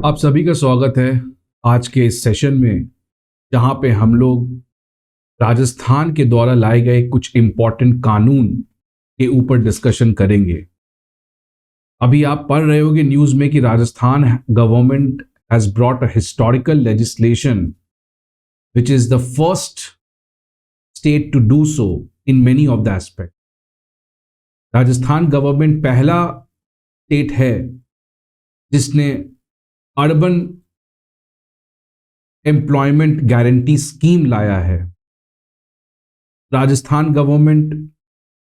आप सभी का स्वागत है आज के इस सेशन में, जहां पे हम लोग राजस्थान के द्वारा लाए गए कुछ इंपॉर्टेंट कानून के ऊपर डिस्कशन करेंगे। अभी आप पढ़ रहे होंगे न्यूज में कि Rajasthan government has brought a historical legislation which is the first state to do so in many of the aspect. Rajasthan government पहला स्टेट है जिसने अर्बन एम्प्लॉयमेंट गारंटी स्कीम लाया है। राजस्थान गवर्नमेंट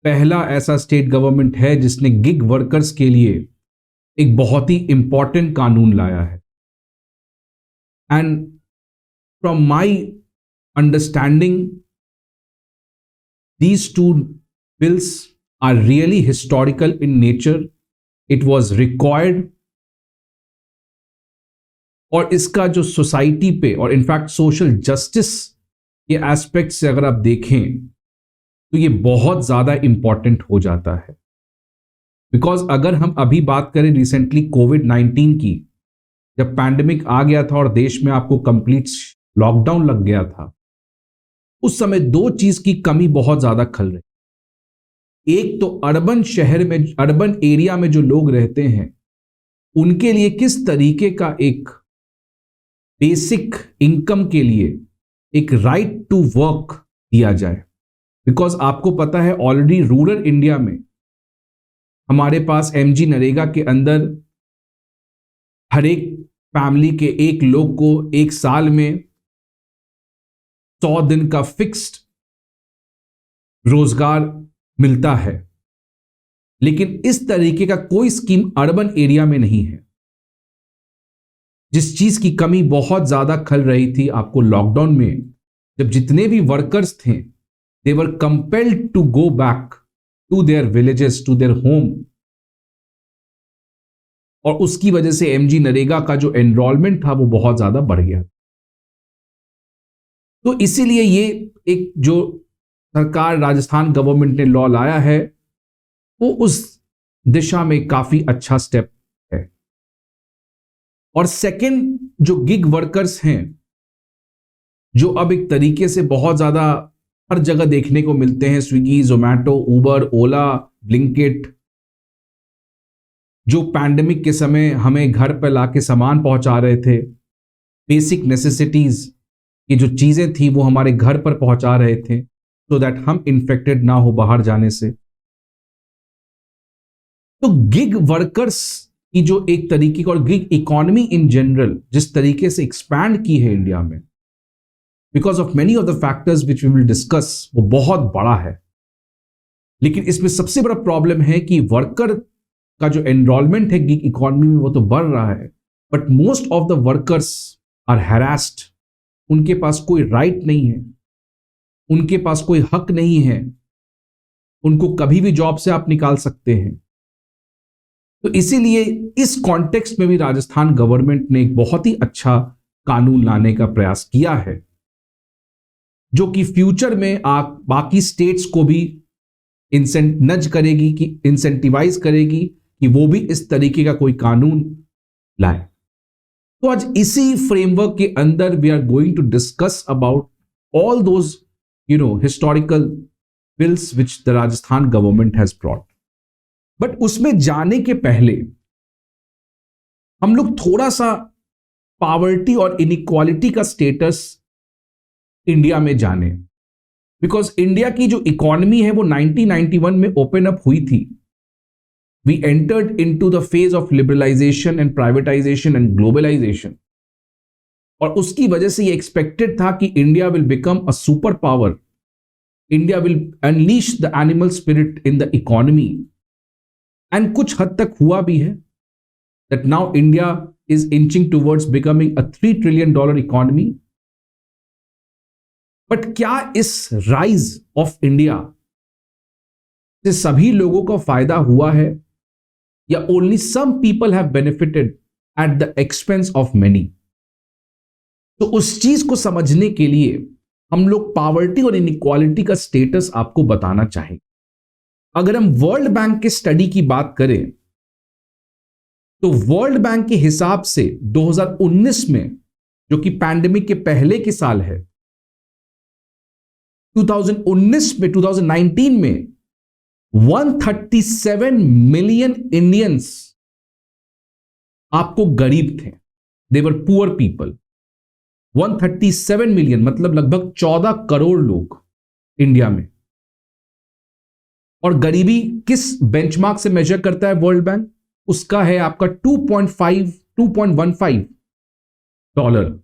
पहला ऐसा स्टेट गवर्नमेंट है जिसने गिग वर्कर्स के लिए एक बहुत ही इंपॉर्टेंट कानून लाया है। And from my understanding these two bills are really historical in nature. It was required और इसका जो सोसाइटी पे और इनफैक्ट सोशल जस्टिस के एस्पेक्ट से अगर आप देखें तो ये बहुत ज्यादा इंपॉर्टेंट हो जाता है। बिकॉज अगर हम अभी बात करें रिसेंटली कोविड-19 की, जब पैंडेमिक आ गया था और देश में आपको कंप्लीट लॉकडाउन लग गया था, उस समय दो चीज की कमी बहुत ज्यादा खल रही। एक तो अर्बन शहर में, अर्बन एरिया में जो लोग रहते हैं उनके लिए किस तरीके का एक बेसिक इनकम के लिए एक राइट टू वर्क दिया जाए। बिकॉज आपको पता है ऑलरेडी रूरल इंडिया में हमारे पास एमजी नरेगा के अंदर हर एक फैमिली के एक लोग को एक साल में 100 दिन का फिक्स्ड रोजगार मिलता है। लेकिन इस तरीके का कोई स्कीम अर्बन एरिया में नहीं है। जिस चीज की कमी बहुत ज्यादा खल रही थी आपको लॉकडाउन में, जब जितने भी वर्कर्स थे they were compelled to go back to their villages, to their home, और उसकी वजह से एमजी नरेगा का जो एनरोलमेंट था वो बहुत ज्यादा बढ़ गया। तो इसीलिए ये एक जो सरकार राजस्थान गवर्नमेंट ने लॉ लाया है वो उस दिशा में काफी अच्छा स्टेप है। और सेकंड, जो गिग वर्कर्स हैं जो अब एक तरीके से बहुत ज्यादा हर जगह देखने को मिलते हैं, स्विगी, जोमैटो, उबर, ओला, ब्लिंकिट, जो पैंडेमिक के समय हमें घर पर लाके सामान पहुंचा रहे थे, बेसिक नेसेसिटीज की जो चीजें थी वो हमारे घर पर पहुंचा रहे थे सो दैट हम इन्फेक्टेड ना हो बाहर जाने से। तो गिग वर्कर्स की जो एक तरीके का और गिग इकोनॉमी इन जनरल जिस तरीके से एक्सपैंड की है इंडिया में, because of many of the factors which we will discuss, वो बहुत बड़ा है। लेकिन इसमें सबसे बड़ा प्रॉब्लम है कि वर्कर का जो एनरोलमेंट है गिग इकोनॉमी में वो तो बढ़ रहा है, but most of the workers are harassed. उनके पास कोई राइट नहीं है, उनके पास कोई हक नहीं है, उनको कभी भी जॉब से आप निकाल सकते हैं। तो इसीलिए इस कॉन्टेक्स्ट में भी राजस्थान गवर्नमेंट ने एक बहुत ही अच्छा कानून लाने का प्रयास किया है, जो कि फ्यूचर में आप बाकी स्टेट्स को भी नज करेगी, कि इंसेंटिवाइज करेगी कि वो भी इस तरीके का कोई कानून लाए। तो आज इसी फ्रेमवर्क के अंदर we are going to discuss about all those historical bills which the Rajasthan government has brought. But उसमें जाने के पहले हम लोग थोड़ा सा पॉवर्टी और इनइक्वालिटी का स्टेटस इंडिया में जाने। बिकॉज इंडिया की जो इकोनॉमी है वो 1991 में ओपन अप हुई थी। We entered into the phase of liberalisation and privatisation and globalisation, और उसकी वजह से ये एक्सपेक्टेड था कि India will become a super power, India will unleash the animal spirit in the economy. And कुछ हद तक हुआ भी है, that now India is inching towards becoming a $3 trillion economy. But क्या इस राइज ऑफ इंडिया से सभी लोगों को फायदा हुआ है, या only some people have benefited at the expense of many? तो उस चीज को समझने के लिए हम लोग पॉवर्टी और इनइक्वालिटी का स्टेटस आपको बताना चाहेंगे। अगर हम वर्ल्ड बैंक के स्टडी की बात करें तो वर्ल्ड बैंक के हिसाब से 2019 में, जो कि पैंडेमिक के पहले के साल है, 2019 में 2019 में 137 मिलियन इंडियंस आपको गरीब थे, देवर पुअर पीपल। 137 मिलियन मतलब लगभग 14 करोड़ लोग इंडिया में। और गरीबी किस बेंचमार्क से मेजर करता है वर्ल्ड बैंक? उसका है आपका 2.15 डॉलर।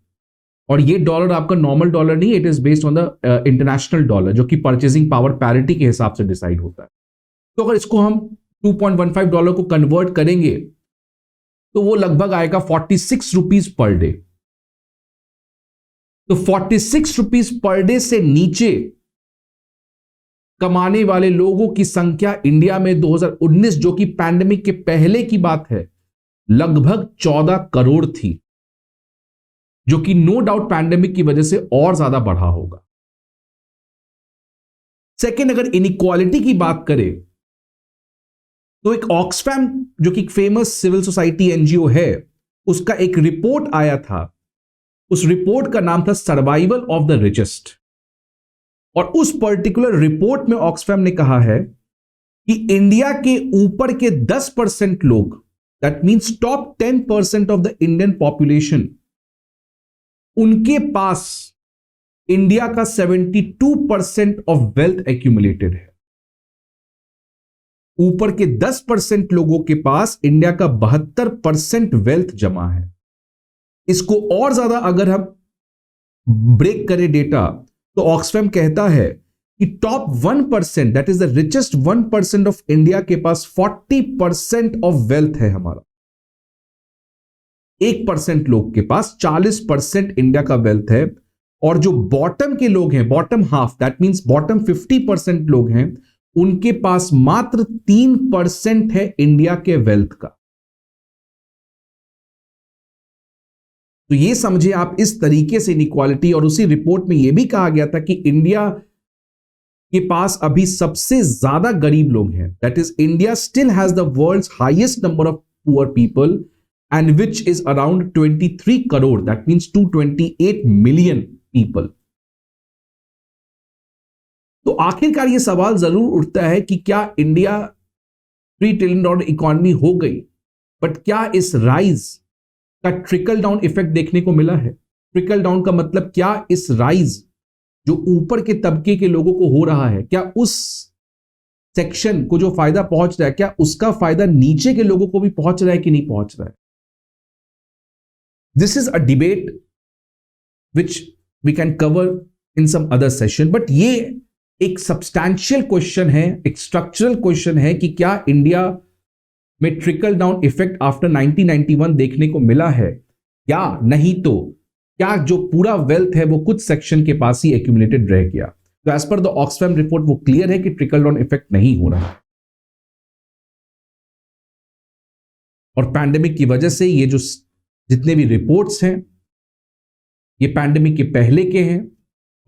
और ये डॉलर आपका नॉर्मल डॉलर नहीं, it is based on the international dollar, जो कि परचेजिंग पावर पैरिटी के हिसाब से डिसाइड होता है। तो अगर इसको हम 2.15 डॉलर को कन्वर्ट करेंगे तो वो लगभग आएगा 46 रुपीज पर डे। तो 46 रुपीज पर डे से नीचे कमाने वाले लोगों की संख्या इंडिया में 2019, जो कि पैंडेमिक के पहले की बात है, लगभग 14 करोड़ थी, जो कि नो डाउट पैंडेमिक की वजह से और ज्यादा बढ़ा होगा। सेकेंड, अगर इनइक्वालिटी की बात करें तो एक ऑक्सफैम, जो कि एक फेमस सिविल सोसाइटी एनजीओ है, उसका एक रिपोर्ट आया था। उस रिपोर्ट का नाम था सर्वाइवल ऑफ द रिचेस्ट। और उस पर्टिकुलर रिपोर्ट में ऑक्सफैम ने कहा है कि इंडिया के ऊपर के 10% लोग, that means top 10% of the Indian population, उनके पास इंडिया का 72% ऑफ वेल्थ एक्यूमुलेटेड है। ऊपर के 10% लोगों के पास इंडिया का 72% वेल्थ जमा है। इसको और ज्यादा अगर हम ब्रेक करें डेटा, तो ऑक्सफैम कहता है कि top 1%, that is the richest 1% of India के पास 40% ऑफ वेल्थ है हमारा। 1% लोग के पास 40% इंडिया का वेल्थ है। और जो बॉटम के लोग हैं, bottom half, that means bottom 50% लोग हैं, उनके पास मात्र 3% है इंडिया के वेल्थ का। तो ये समझे आप इस तरीके से इनइक्वालिटी। और उसी रिपोर्ट में यह भी कहा गया था कि इंडिया के पास अभी सबसे ज्यादा गरीब लोग हैं, that is India still has the world's highest number of poor people and which is around 23 crore, that means 228 million people. तो आखिरकार यह सवाल जरूर उठता है कि क्या इंडिया $3 ट्रिलियन इकॉनमी हो गई, बट क्या इस राइज का ट्रिकल डाउन इफेक्ट देखने को मिला है? ट्रिकल डाउन का मतलब क्या इस राइज जो ऊपर के तबके के लोगों को हो रहा है, क्या उस सेक्शन को जो फायदा पहुंच रहा है, क्या उसका फायदा नीचे के लोगों को भी पहुंच रहा है कि नहीं पहुंच रहा है? This is a debate which we can cover in some other session, but ये एक सब्सटैंशियल क्वेश्चन है, एक स्ट्रक्चरल क्वेश्चन है कि क्या इंडिया में ट्रिकल डाउन इफेक्ट आफ्टर 1991 देखने को मिला है या नहीं। तो क्या जो पूरा वेल्थ है वो कुछ सेक्शन के पास ही एक्यूमुलेटेड रह गया? तो as per the Oxfam report वो क्लियर है कि ट्रिकल डाउन इफेक्ट नहीं हो रहा है। और पैंडेमिक की वजह से ये जो जितने भी रिपोर्ट्स हैं, ये पैंडेमिक के पहले के हैं।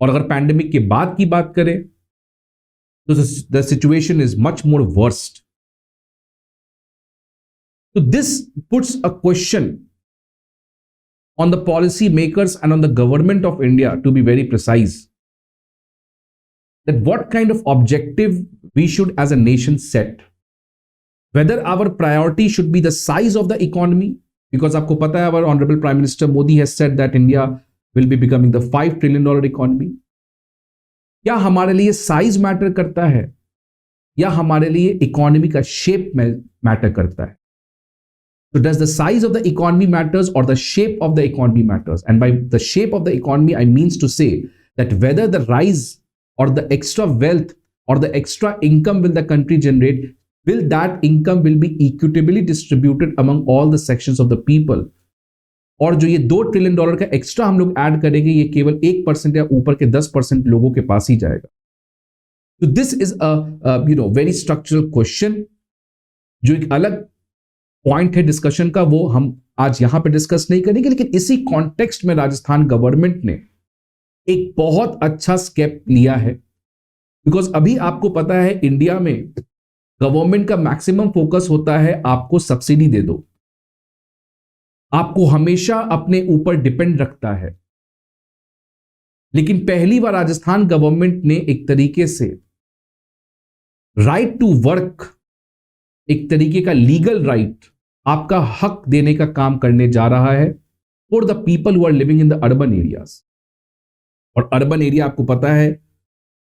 और अगर पैंडेमिक के बाद की बात करें तो the situation is much more worst. So this puts a question on the policy makers and on the government of India, to be very precise, that what kind of objective we should as a nation set. Whether our priority should be the size of the economy, because aapko pata hai, our Honorable Prime Minister Modi has said that India will be becoming the $5 trillion economy. क्या हमारे लिए size matter करता है या हमारे लिए economy का shape matter करता है? So does the size of the economy matters or the shape of the economy matters? And by the shape of the economy, I means to say that whether the rise or the extra wealth or the extra income will the country generate, will that income will be equitably distributed among all the sections of the people? और जो ये $2 trillion का extra हम लोग add करेंगे, ये केवल 1% या ऊपर के 10% लोगों के पास ही जाएगा। तो this is a very structural question, जो एक अलग पॉइंट है डिस्कशन का, वो हम आज यहां पे डिस्कस नहीं करेंगे। लेकिन इसी कॉन्टेक्स्ट में राजस्थान गवर्नमेंट ने एक बहुत अच्छा स्टेप लिया है, बिकॉज अभी आपको पता है इंडिया में गवर्नमेंट का मैक्सिमम फोकस होता है आपको सब्सिडी दे दो, आपको हमेशा अपने ऊपर डिपेंड रखता है। लेकिन पहली बार राजस्थान गवर्नमेंट ने एक तरीके से राइट टू वर्क, एक तरीके का लीगल राइट, आपका हक देने का काम करने जा रहा है for the people who are living in the urban areas. और अर्बन एरिया आपको पता है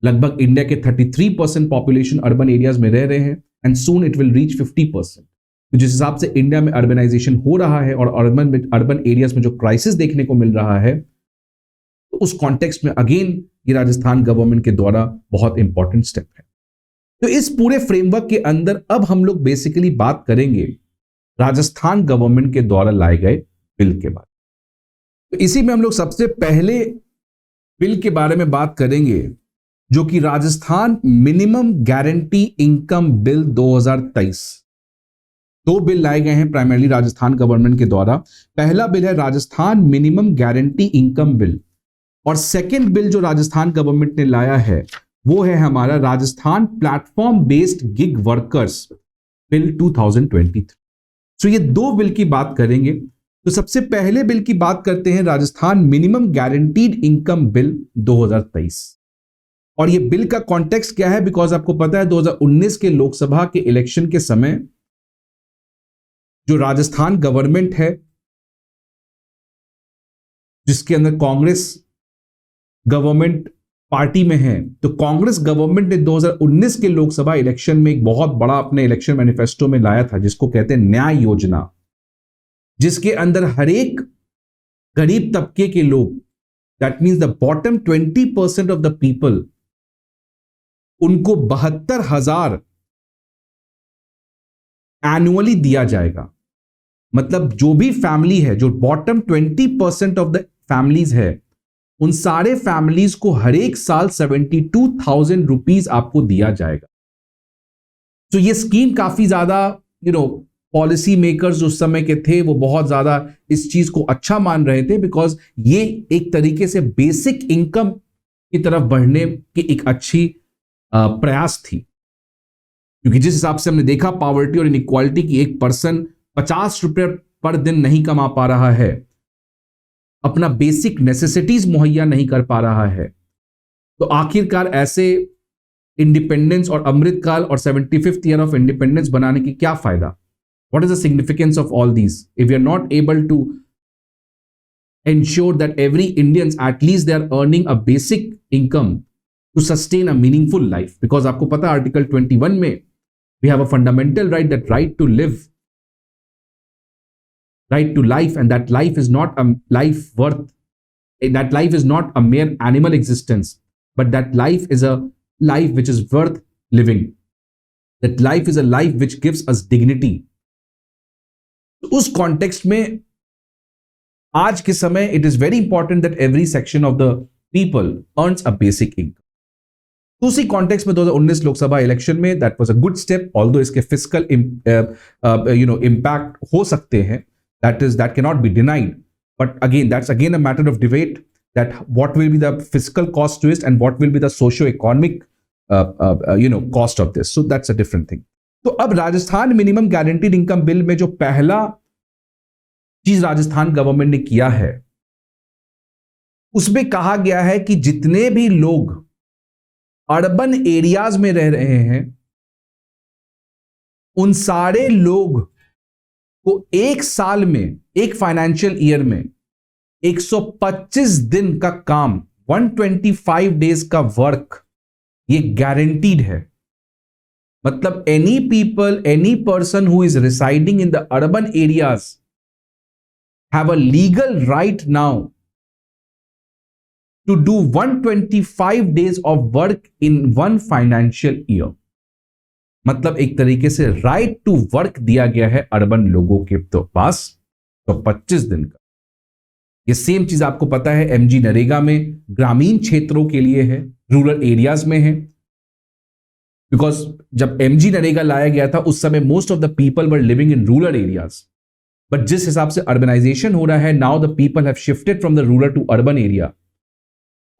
लगभग इंडिया के 33% पॉपुलेशन अर्बन एरियाज में रह रहे हैं, and soon it will reach 50%। तो जिस हिसाब से इंडिया में अर्बनाइजेशन हो रहा है और अर्बन एरियाज में जो क्राइसिस देखने को मिल रहा है, तो उस कॉन्टेक्स्ट में अगेन ये राजस्थान गवर्नमेंट के द्वारा बहुत इंपॉर्टेंट स्टेप है। तो इस पूरे फ्रेमवर्क के अंदर अब हम लोग बेसिकली बात करेंगे राजस्थान गवर्नमेंट के द्वारा लाए गए बिल के बारे में। तो इसी में हम लोग सबसे पहले बिल के बारे में बात करेंगे, जो कि Rajasthan minimum guarantee income bill 2023। दो बिल लाए गए हैं प्राइमरली राजस्थान गवर्नमेंट के द्वारा। पहला बिल है Rajasthan minimum guarantee income bill, और सेकेंड बिल जो राजस्थान गवर्नमेंट ने लाया है वो है हमारा Rajasthan platform based gig workers bill 2023। तो ये दो बिल की बात करेंगे। तो सबसे पहले बिल की बात करते हैं Rajasthan minimum guaranteed income bill 2023। और ये बिल का कॉन्टेक्स्ट क्या है, बिकॉज आपको पता है 2019 के लोकसभा के इलेक्शन के समय जो राजस्थान गवर्नमेंट है, जिसके अंदर कांग्रेस गवर्नमेंट पार्टी में है, तो कांग्रेस गवर्नमेंट ने 2019 के लोकसभा इलेक्शन में एक बहुत बड़ा अपने इलेक्शन मैनिफेस्टो में लाया था, जिसको कहते हैं न्याय योजना, जिसके अंदर हर एक गरीब तबके के लोग, that means the bottom 20% of the people, उनको 72,000 एनुअली दिया जाएगा। मतलब जो भी फैमिली है, जो बॉटम 20% ऑफ द फैमिलीज है, उन सारे फैमिलीज को हर एक साल 72,000 रुपीज आपको दिया जाएगा। तो ये स्कीम काफी ज्यादा पॉलिसी मेकर्स उस समय के थे, वो बहुत ज्यादा इस चीज को अच्छा मान रहे थे, बिकॉज ये एक तरीके से बेसिक इनकम की तरफ बढ़ने की एक अच्छी प्रयास थी। क्योंकि जिस हिसाब से हमने देखा पॉवर्टी और इनइक्वालिटी की, एक पर्सन 50 रुपए पर दिन नहीं कमा पा रहा है, अपना बेसिक नेसेसिटीज मुहैया नहीं कर पा रहा है, तो आखिरकार ऐसे इंडिपेंडेंस और अमृतकाल और 75th ईयर ऑफ इंडिपेंडेंस बनाने की क्या फायदा? What is the significance of all these if we are not able to ensure that every Indians at least they are earning a basic income to sustain a meaningful life? Because आपको पता है article 21 में we have a fundamental right, that right to live, right to life, and that life is not a life worth, that life is not a mere animal existence, but that life is a life which is worth living, that life is a life which gives us dignity. उस context में आज के समय it is very important that every section of the people earns a basic income. उसी context में 2019 Lok Sabha election में that was a good step, although इसके fiscal impact हो सकते हैं, that cannot be denied, but again that's again a matter of debate, that what will be the fiscal cost to it and what will be the socio-economic cost of this. So that's a different thing. तो अब Rajasthan minimum guaranteed income bill में जो पहला चीज Rajasthan government ने किया है, उसमें कहा गया है कि जितने भी लोग अर्बन एरियाज में रह रहे हैं, उन सारे लोग को एक साल में, एक फाइनेंशियल ईयर में 125 दिन का काम, 125 डेज का वर्क, ये गारंटीड है। मतलब any people, any person who is residing in the urban areas have a legal right now to do 125 days of work in one financial year. मतलब एक तरीके से राइट टू वर्क दिया गया है अर्बन लोगों के तो पास, तो 25 दिन का। ये सेम चीज आपको पता है एमजी नरेगा में ग्रामीण क्षेत्रों के लिए है, रूरल एरियाज में है। बिकॉज जब एमजी नरेगा लाया गया था उस समय most of the people were living in rural areas, but जिस हिसाब से अर्बनाइजेशन हो रहा है, now the people have shifted from the rural to urban area,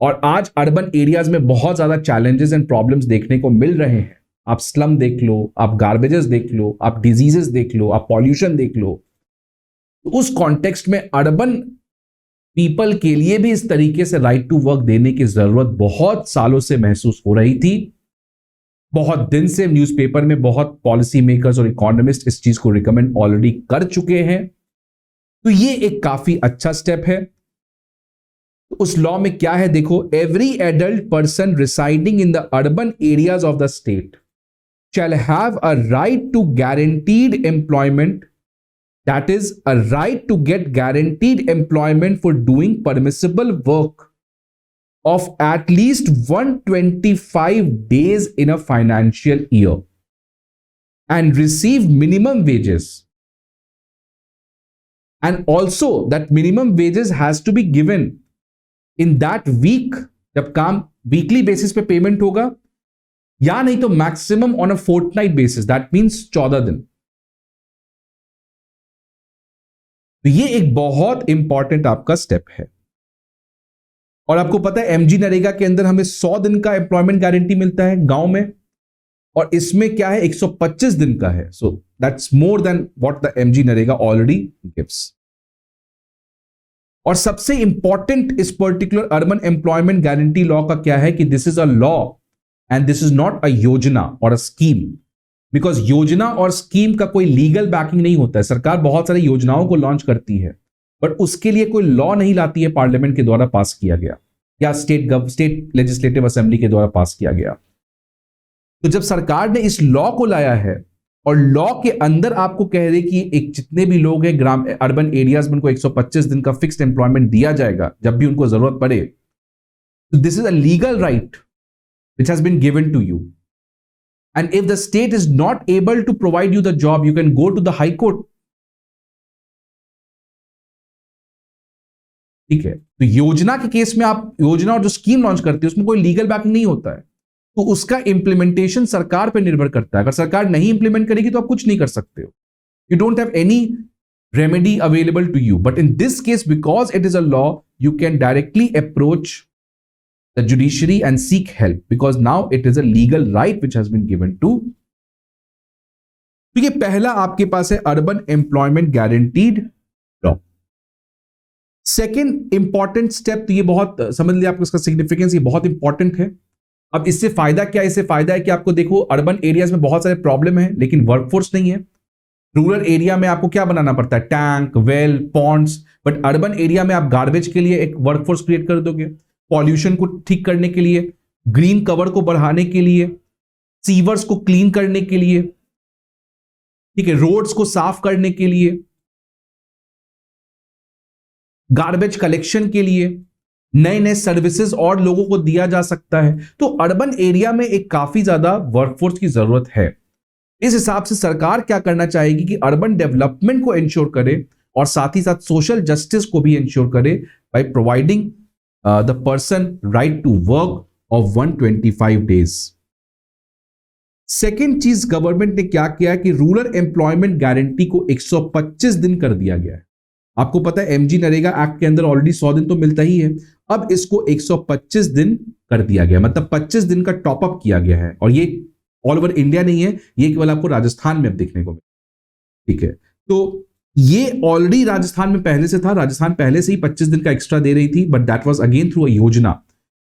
और आज अर्बन एरियाज में बहुत ज्यादा चैलेंजेस एंड प्रॉब्लम्स देखने को मिल रहे हैं। आप स्लम देख लो, आप गार्बेजेस देख लो, आप डिजीजेस देख लो, आप पॉल्यूशन देख लो, तो उस कॉन्टेक्स्ट में अर्बन पीपल के लिए भी इस तरीके से राइट टू वर्क देने की जरूरत बहुत सालों से महसूस हो रही थी। बहुत दिन से न्यूज़पेपर में बहुत पॉलिसी मेकर्स और इकोनॉमिस्ट इस चीज को रिकमेंड ऑलरेडी कर चुके हैं। तो ये एक काफी अच्छा स्टेप है। तो उस लॉ में क्या है देखो, every adult person residing in the urban areas of the state shall have a right to guaranteed employment, that is a right to get guaranteed employment for doing permissible work of at least 125 days in a financial year and receive minimum wages, and also that minimum wages has to be given in that week, जब काम weekly basis पे payment होगा, या नहीं तो maximum on a fortnight basis, that means 14 दिन। तो ये एक बहुत इंपॉर्टेंट आपका स्टेप है। और आपको पता है एमजी नरेगा के अंदर हमें 100 दिन का एम्प्लॉयमेंट गारंटी मिलता है गांव में, और इसमें क्या है 125 दिन का है। So that's more than what the MG NREGA already gives. और सबसे इंपॉर्टेंट इस particular urban employment guarantee law का क्या है कि this is a law and this is not a योजना और a scheme, because योजना और स्कीम का कोई लीगल बैकिंग नहीं होता है। सरकार बहुत सारी योजनाओं को लॉन्च करती है बट उसके लिए कोई लॉ नहीं लाती है पार्लियामेंट के द्वारा पास किया गया या स्टेट लेजिस्लेटिव असेंबली के द्वारा पास किया गया। तो जब सरकार ने इस लॉ को लाया है और लॉ के अंदर आपको कह रहे कि एक जितने भी लोग हैं ग्राम अर्बन एरियाज में उनको 125 दिन का फिक्स्ड एम्प्लॉयमेंट दिया जाएगा जब भी उनको जरूरत पड़े, तो this is a legal right which has been given to you, and if the state is not able to provide you the job, you can go to the high court. ठीक है, तो योजना के केस में आप योजना और जो स्कीम लॉन्च करते हो उसमें कोई लीगल बैकिंग नहीं होता है, तो उसका इंप्लीमेंटेशन सरकार पर निर्भर करता है। अगर सरकार नहीं इंप्लीमेंट करेगी तो आप कुछ नहीं कर सकते हो, you don't have any remedy available to you. But in this case, because it is a law, you can directly approach the judiciary and seek help, because now it is a legal right which has been given to। तो ये पहला आपके पास है urban employment guaranteed law. Second important step, तो ये बहुत समझ लिया आपको इसका सिग्निफिकेंस, ये बहुत इंपॉर्टेंट है। अब इससे फायदा क्या है? इससे फायदा है कि आपको देखो अर्बन एरियाज में बहुत सारे प्रॉब्लम है लेकिन वर्कफोर्स नहीं है। रूरल एरिया में आपको क्या बनाना पड़ता है? Tank, well, ponds. But urban area में आप गार्बेज के लिए एक वर्कफोर्स क्रिएट कर दोगे, पॉल्यूशन को ठीक करने के लिए, ग्रीन कवर को बढ़ाने के लिए, सीवर्स को क्लीन करने के लिए, ठीक है, रोड्स को साफ करने के लिए, गार्बेज कलेक्शन के लिए, नए नए सर्विसेज और लोगों को दिया जा सकता है। तो अर्बन एरिया में एक काफी ज्यादा वर्कफोर्स की जरूरत है। इस हिसाब से सरकार क्या करना चाहेगी कि अर्बन डेवलपमेंट को इंश्योर करे और साथ ही साथ सोशल जस्टिस को भी इंश्योर करे by providing the person right to work of 125 days. Second चीज गवर्नमेंट ने क्या किया कि रूरल एम्प्लॉयमेंट गारंटी को 125 दिन कर दिया गया है। आपको पता है एमजी नरेगा एक्ट के अंदर ऑलरेडी 100 दिन तो मिलता ही है, अब इसको 125 दिन कर दिया गया, मतलब 25 दिन का टॉपअप किया गया है। और ये ऑल ओवर इंडिया नहीं है, ये केवल आपको राजस्थान में अब देखने को मिला। ठीक है, तो ये ऑलरेडी राजस्थान में पहले से था, राजस्थान पहले से ही 25 दिन का एक्स्ट्रा दे रही थी, but that was again through a योजना।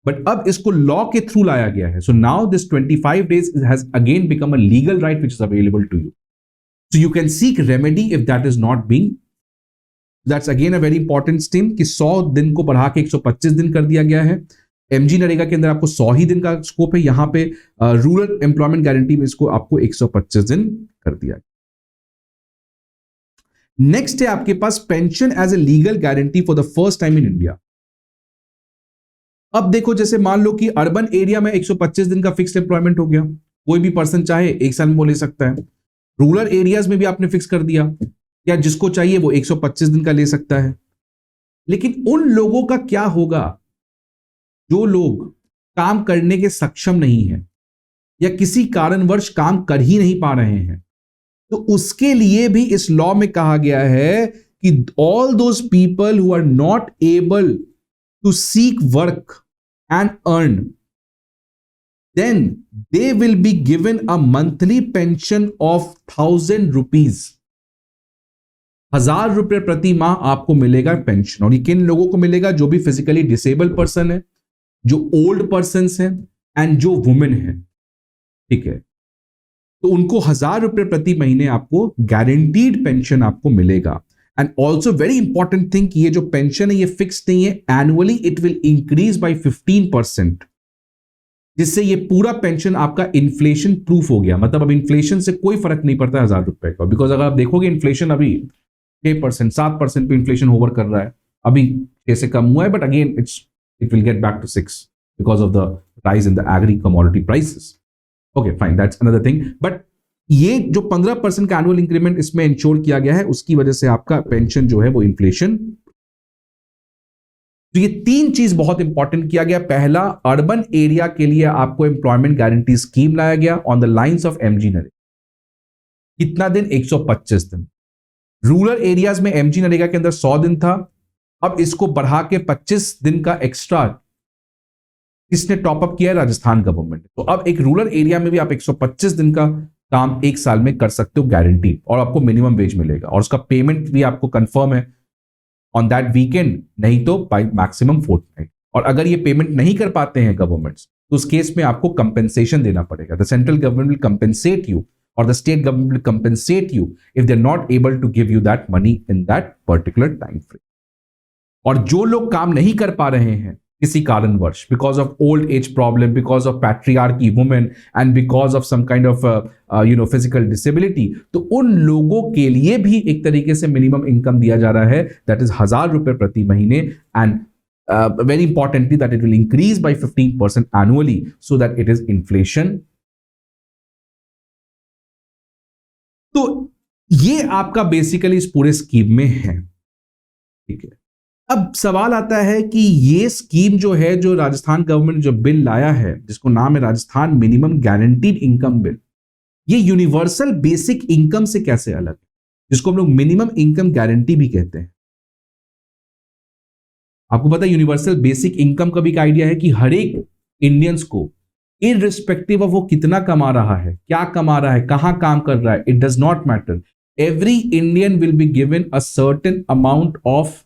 बट अब इसको लॉ के थ्रू लाया गया है। So now this 25 days has again become a legal right which is available to you, so you can seek remedy if that is not being. That's again a very important step कि 100 दिन को बढ़ा के 125 दिन कर दिया गया है। एमजी नरेगा के अंदर आपको 100 ही दिन का स्कोप है, यहां पे रूरल एम्प्लॉयमेंट गारंटी में इसको आपको 125 दिन कर दिया गया। नेक्स्ट है आपके पास pension as a legal guarantee for the first time in India. अब देखो, जैसे मान लो कि अर्बन एरिया में 125 दिन का फिक्स्ड एम्प्लॉयमेंट हो गया, कोई भी पर्सन चाहे एक साल में वो ले सकता है। रूरल एरियाज में भी आपने फिक्स कर दिया, या जिसको चाहिए वो 125 दिन का ले सकता है। लेकिन उन लोगों का क्या होगा जो लोग काम करने के सक्षम नहीं है या किसी कारणवश काम कर ही नहीं पा रहे हैं, तो उसके लिए भी इस लॉ में कहा गया है कि all those people who are not able to seek work and earn, then they will be given a monthly pension of 1000 rupees। ₹1,000 प्रति माह आपको मिलेगा पेंशन। और ये किन लोगों को मिलेगा? जो भी फिजिकली डिसेबल पर्सन है, जो ओल्ड पर्सन है एंड जो वुमेन है, ठीक है। तो उनको ₹1,000 प्रति महीने आपको गारंटीड पेंशन आपको मिलेगा। And also very important thing, ये जो पेंशन है ये फिक्स नहीं है, annually it will increase by 15%, जिससे ये पूरा पेंशन आपका इन्फ्लेशन प्रूफ हो गया। मतलब अब इन्फ्लेशन से कोई फर्क नहीं पड़ता ₹1,000 का, बिकॉज अगर आप देखोगे इन्फ्लेशन अभी 6%, 7% पे इन्फ्लेशन होवर कर रहा है, अभी 6 से कम हुआ है, but again it will get back to 6 because of the rise in the agri commodity prices. Okay fine, that's another thing. But ये जो 15% का एनुअल इंक्रीमेंट इसमें इंश्योर किया गया है, उसकी वजह से आपका पेंशन जो है वो इन्फ्लेशन। तो ये 3 चीज बहुत इंपॉर्टेंट किया गया। पहला, अर्बन एरिया के लिए आपको एम्प्लॉयमेंट गारंटी स्कीम लाया गया on the lines of MG NREGA. कितना दिन? 125 दिन। रूरल एरियाज में एमजी नरेगा के अंदर 100 दिन था, अब इसको बढ़ा के 25 दिन का एक्स्ट्रा किसने टॉपअप किया है? राजस्थान गवर्नमेंट। तो अब एक रूरल एरिया में भी आप 125 दिन का काम एक साल में कर सकते हो गारंटी, और आपको मिनिमम वेज मिलेगा, और उसका पेमेंट भी आपको कंफर्म है ऑन दैट वीकेंड, नहीं तो बाय मैक्सिमम फोर्टनाइट। और अगर ये पेमेंट नहीं कर पाते हैं गवर्नमेंट्स, तो उस केस में आपको कंपेंसेशन देना पड़ेगा। The central government will compensate you और the state government will compensate you if they are not able to give you that money in that particular time frame. और जो लोग काम नहीं कर पा रहे हैं किसी कारणवश, because of old age problem, because of patriarchy women and because of some kind of physical disability, तो उन लोगों के लिए भी एक तरीके से मिनिमम इनकम दिया जा रहा है, दैट इज ₹1,000 प्रति महीने। And very importantly that it will increase by 15% annually so that it is inflation. तो ये आपका बेसिकली इस पूरे स्कीम में है, ठीक है। अब सवाल आता है कि ये स्कीम जो है, जो राजस्थान गवर्नमेंट जो बिल लाया है, जिसको नाम है Rajasthan minimum guaranteed income bill, ये यूनिवर्सल बेसिक इनकम से कैसे अलग है, जिसको हम लोग मिनिमम इनकम गारंटी भी कहते हैं। आपको पता है यूनिवर्सल बेसिक इनकम का भी एक आइडिया है कि हर एक इंडियंस को, इररिस्पेक्टिव ऑफ वो कितना कमा रहा है, क्या कमा रहा है, कहां काम कर रहा है, it does not matter, every Indian will be given a certain amount of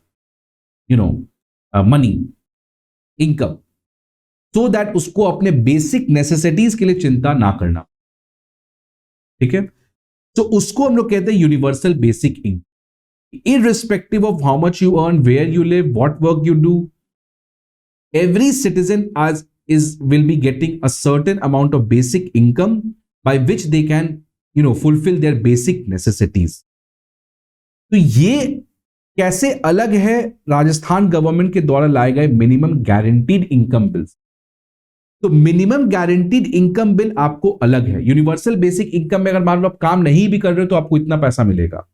money, income, so that उसको अपने बेसिक नेसेसिटीज के लिए चिंता ना करना, ठीक है। तो उसको हम लोग कहते हैं universal basic income. Irrespective of how much you earn, where you live, what work you do, every citizen will be getting a certain amount of basic income by which they can fulfill their basic necessities. तो ये कैसे अलग है Rajasthan government के द्वारा लाए गए minimum guaranteed income bill. तो मिनिमम गारंटीड इनकम बिल आपको अलग है। यूनिवर्सल बेसिक इनकम में अगर मान लो आप काम नहीं भी कर रहे हो तो आपको इतना पैसा मिलेगा,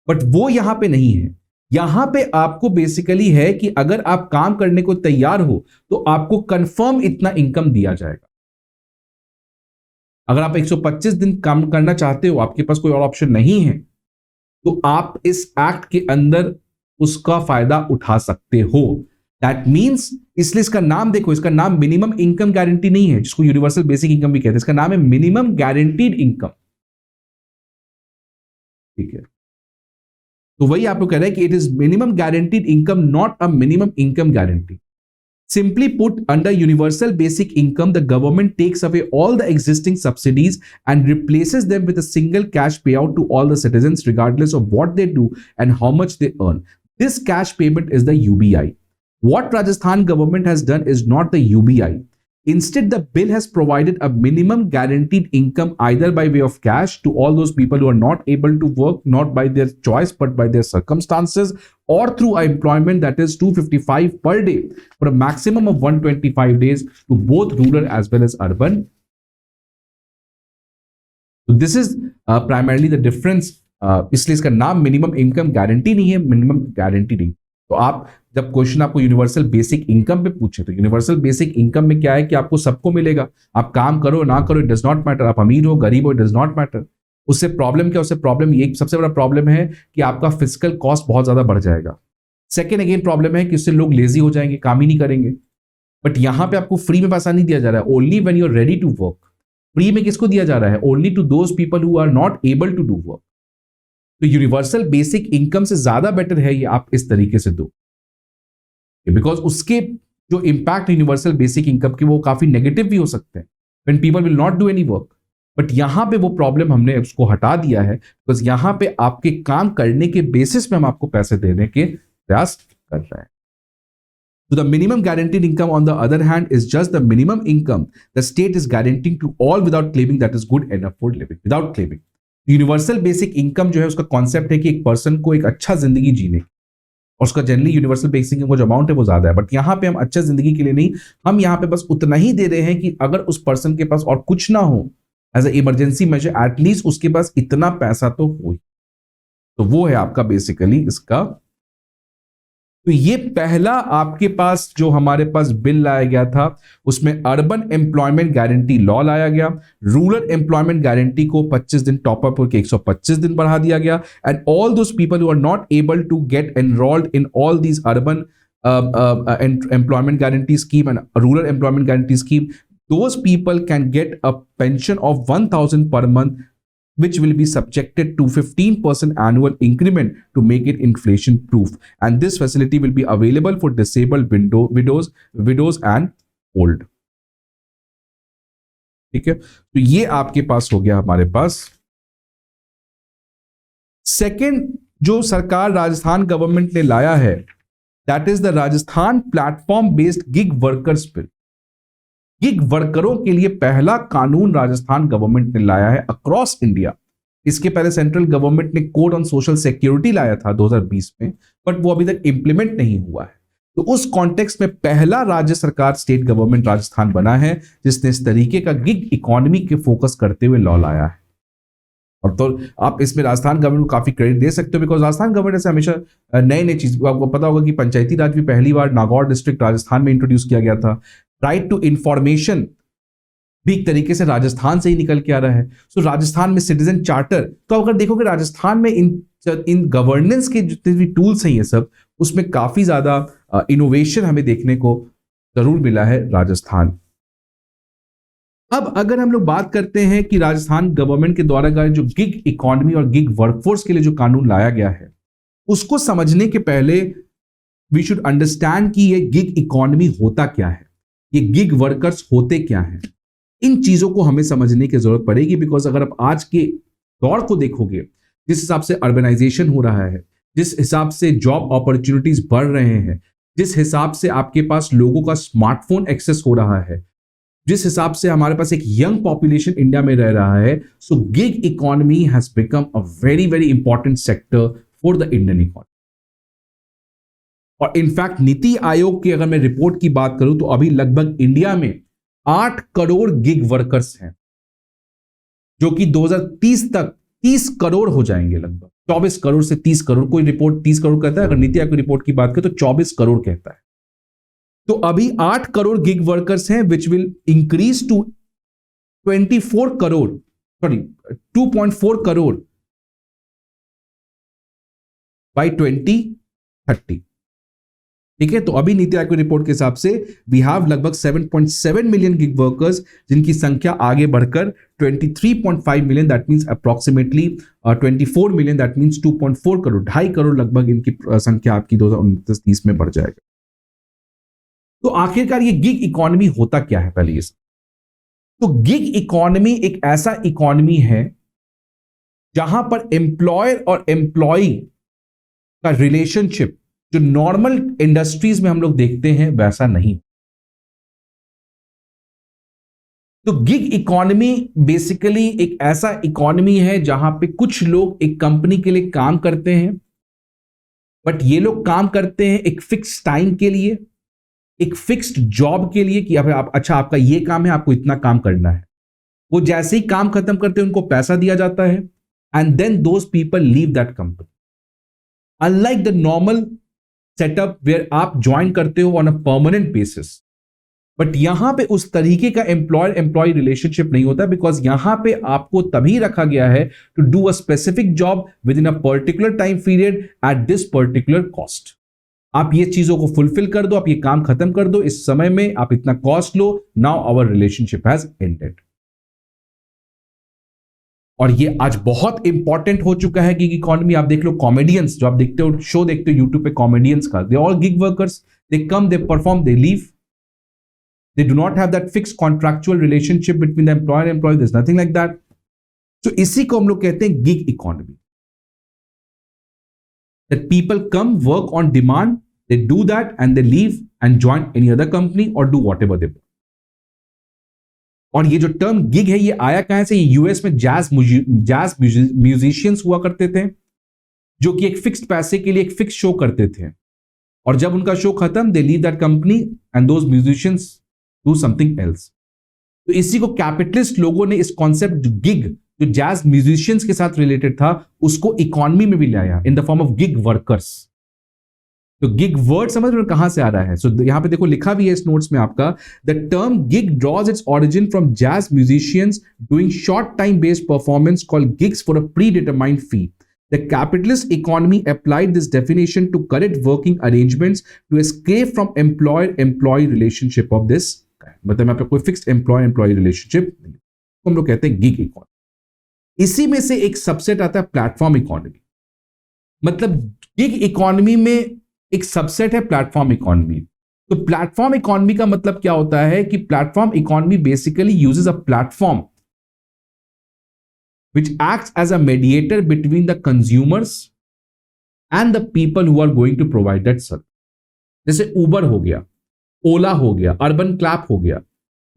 बट वो यहां पे नहीं है। यहां पे आपको बेसिकली है कि अगर आप काम करने को तैयार हो तो आपको कंफर्म इतना इनकम दिया जाएगा। अगर आप 125 दिन काम करना चाहते हो, आपके पास कोई और ऑप्शन नहीं है, तो आप इस एक्ट के अंदर उसका फायदा उठा सकते हो। दैट मींस, इसलिए इसका नाम देखो, इसका नाम मिनिमम इनकम गारंटी नहीं है, जिसको यूनिवर्सल बेसिक इनकम भी कहते हैं, इसका नाम है मिनिमम गारंटीड इनकम, ठीक है। तो वही आपको कह रहा है कि it is minimum guaranteed income, not a minimum income guarantee. Simply put, under universal basic income, the government takes away all the existing subsidies and replaces them with a single cash payout to all the citizens, regardless of what they do and how much they earn. This cash payment is the UBI. What Rajasthan government has done is not the UBI. Instead, the bill has provided a minimum guaranteed income either by way of cash to all those people who are not able to work, not by their choice, but by their circumstances, or through employment, that is 255 per day for a maximum of 125 days to both rural as well as urban. So this is primarily the difference. इसलिए इसका नाम minimum income guarantee नहीं है, minimum guarantee नहीं। तो आप जब question आपको यूनिवर्सल बेसिक इनकम पे पूछे, तो यूनिवर्सल बेसिक इनकम में क्या है कि आपको सबको मिलेगा, आप काम करो ना करो, इट डज नॉट मैटर, आप अमीर हो गरीब हो, इट डज नॉट मैटर। उससे प्रॉब्लम क्या, उससे प्रॉब्लम ये सबसे बड़ा प्रॉब्लम है कि आपका फिजिकल कॉस्ट बहुत ज्यादा बढ़ जाएगा। सेकेंड अगेन प्रॉब्लम है कि उससे लोग लेजी हो जाएंगे, काम ही नहीं करेंगे। बट यहां पे आपको फ्री में पैसा नहीं दिया जा रहा है, only when you are ready to work. Free में किसको दिया जा रहा है? Only to those people who are not able to do work. तो यूनिवर्सल बेसिक इनकम से ज्यादा बेटर है ये आप इस तरीके से दो, बिकॉज उसके जो इंपैक्ट यूनिवर्सल बेसिक इनकम के वो काफी नेगेटिव भी हो सकते हैं when people will not do any work. But यहां पे वो प्रॉब्लम हमने उसको हटा दिया है, बिकॉज यहां पे आपके काम करने के बेसिस पे हम आपको पैसे देने के प्रयास कर रहे हैं। So the minimum guaranteed income, on the other hand, is just the minimum income the state is guaranteeing to all without claiming that is good enough for living. Without claiming. Universal basic income जो है उसका concept है कि एक person को एक अच्छा जिंदगी जीने, और उसका जनरली यूनिवर्सल बेसिक इनकम जो अमाउंट है वो ज्यादा है, बट यहां पे हम अच्छा जिंदगी के लिए नहीं, हम यहां पे बस उतना ही दे रहे हैं कि अगर उस पर्सन के पास और कुछ ना हो as a emergency measure, at least उसके पास इतना पैसा तो हो। तो वो है आपका बेसिकली इसका। तो ये पहला आपके पास जो हमारे पास बिल लाया गया था उसमें अर्बन एम्प्लॉयमेंट गारंटी लॉ लाया गया। रूरल एम्प्लॉयमेंट गारंटी को 25 दिन टॉप अप करके 125 दिन बढ़ा दिया गया। And all those people who are not able to get enrolled in all these urban employment guarantee scheme and rural employment guarantee scheme, those people can get a pension of 1,000 per month, which will be subjected to 15% annual increment to make it inflation proof. And this facility will be available for disabled widows and old. ठीक है, तो ये आपके पास हो गया हमारे पास। Second जो सरकार राजस्थान गवर्नमेंट ने लाया है, that is the Rajasthan platform based gig workers bill. Gig वर्करों के लिए पहला कानून राजस्थान गवर्नमेंट ने लाया है अक्रॉस इंडिया। इसके पहले सेंट्रल गवर्नमेंट ने कोड ऑन सोशल सिक्योरिटी लाया था 2020 में, बट वो अभी तक इंप्लीमेंट नहीं हुआ है। तो उस कॉन्टेक्स्ट में पहला राज्य सरकार स्टेट गवर्नमेंट राजस्थान बना है जिसने इस तरीके का गिग इकोनॉमी के फोकस करते हुए लॉ लाया है। और तो आप इसमें राजस्थान गवर्नमेंट को काफी क्रेडिट दे सकते हो, बिकॉज राजस्थान गवर्नमेंट से हमेशा नए नए चीज, आपको पता होगा कि पंचायती राज भी पहली बार नागौर डिस्ट्रिक्ट राजस्थान में इंट्रोड्यूस किया गया था। राइट टू इंफॉर्मेशन भी एक तरीके से राजस्थान से ही निकल के आ रहा है। सो राजस्थान में सिटीजन चार्टर, तो अगर देखोगे राजस्थान में इन गवर्नेंस के जितने भी टूल्स हैं ये सब, उसमें काफी ज्यादा इनोवेशन हमें देखने को जरूर मिला है राजस्थान। अब अगर हम लोग बात करते हैं कि राजस्थान गवर्नमेंट के द्वारा जो गिग इकोनॉमी और गिग वर्कफोर्स के लिए जो कानून लाया गया है, उसको समझने के पहले वी शुड अंडरस्टैंड कि ये गिग इकोनॉमी होता क्या है, ये गिग वर्कर्स होते क्या हैं। इन चीजों को हमें समझने की जरूरत पड़ेगी, बिकॉज अगर आप आज के दौर को देखोगे, जिस हिसाब से अर्बनाइजेशन हो रहा है, जिस हिसाब से जॉब अपॉर्चुनिटीज बढ़ रहे हैं, जिस हिसाब से आपके पास लोगों का स्मार्टफोन एक्सेस हो रहा है, जिस हिसाब से हमारे पास एक यंग पॉपुलेशन इंडिया में रह रहा है, so gig economy has become a very very important sector for the Indian economy. और इनफैक्ट नीति आयोग की अगर मैं रिपोर्ट की बात करूं तो अभी लगभग इंडिया में 8 करोड़ गिग वर्कर्स हैं, जो कि 2030 तक 30 करोड़ हो जाएंगे, लगभग 24 करोड़ से 30 करोड़। कोई रिपोर्ट 30 करोड़ कहता है, अगर नीति आयोग की रिपोर्ट की बात करें तो 24 करोड़ कहता है। तो अभी 8 करोड़ गिग वर्कर्स हैं, which will increase to 24 crore, sorry 2.4 crore by 2030। ठीक है, तो अभी नीति आयोग की रिपोर्ट के हिसाब से वी हैव लगभग 7.7 मिलियन गिग वर्कर्स, जिनकी संख्या आगे बढ़कर 23.5 million, that means approximately 24 million, that means 2.4 crore, 2.5 crore लगभग इनकी संख्या आपकी 2029-30 में बढ़ जाएगा। तो आखिरकार ये गिग इकोनॉमी होता क्या है, पहले ये सब। तो गिग इकोनॉमी एक ऐसा इकोनॉमी है जहां पर एम्प्लॉयर और एम्प्लॉय का रिलेशनशिप जो नॉर्मल इंडस्ट्रीज में हम लोग देखते हैं वैसा नहीं। तो गिग इकोनॉमी बेसिकली एक ऐसा इकोनॉमी है जहां पे कुछ लोग एक कंपनी के लिए काम करते हैं, बट ये लोग काम करते हैं एक फिक्स टाइम के लिए, एक फिक्स्ड जॉब के लिए, कि अच्छा आपका ये काम है, आपको इतना काम करना है। वो जैसे ही काम खत्म करते हैं उनको पैसा दिया जाता है, and then those people leave that company. Unlike the normal setup where आप ज्वाइन करते हो on a permanent basis, but यहां पे उस तरीके का एम्प्लॉयर एम्प्लॉय रिलेशनशिप नहीं होता, बिकॉज यहां पे आपको तभी रखा गया है to do a specific job within a particular time period at this particular cost. आप ये चीजों को फुलफिल कर दो, आप ये काम खत्म कर दो, इस समय में आप इतना कॉस्ट लो, now our relationship has ended. और ये आज बहुत इंपॉर्टेंट हो चुका है गिग इकोनॉमी। आप देख लो कॉमेडियंस जो आप देखते हो, शो देखते हो यूट्यूब पे कॉमेडियंस का, they all gig workers, they come, they perform, they leave, they do not have that fixed contractual relationship between the employer and employee, there is nothing like that. तो इसी को हम लोग कहते हैं gig economy, that people come, work on demand, they do that and they leave and join any other company और do whatever they want. और ये जो टर्म गिग है ये आया कहां से? ये यूएस में जैज म्यूजिशियंस हुआ करते थे जो कि एक फिक्स्ड पैसे के लिए एक फिक्स शो करते थे, और जब उनका शो खत्म, they leave that company and those musicians do something else. तो इसी को कैपिटलिस्ट लोगों ने इस कॉन्सेप्ट गिग जो जैज म्यूजिशियंस के साथ रिलेटेड था उसको इकोनॉमी में भी लाया in the form of gig workers. तो गिग वर्ड समझ रहे हो कहां से आ रहा है? सो यहां पे देखो लिखा भी है इस नोट्स में आपका, the term gig draws its origin from jazz musicians doing short time based performance called gigs for a predetermined fee. The capitalist economy applied this definition to current working arrangements to escape from employer-employee relationship of this kind. मतलब यहाँ पे कोई fixed employer-employee relationship नहीं, तो हम लोग कहते हैं गिग इकोनॉमी। इसी में से एक सबसेट आता है प्लेटफॉर्म इकोनॉमी। मतलब गिग इकोनॉमी में एक सबसेट है प्लेटफॉर्म इकोनॉमी। तो प्लेटफॉर्म इकोनॉमी का मतलब क्या होता है कि platform economy basically uses a platform which acts as a mediator between the consumers and the people who are going to provide that service. जैसे उबर हो गया, ओला हो गया, अर्बन क्लैप हो गया,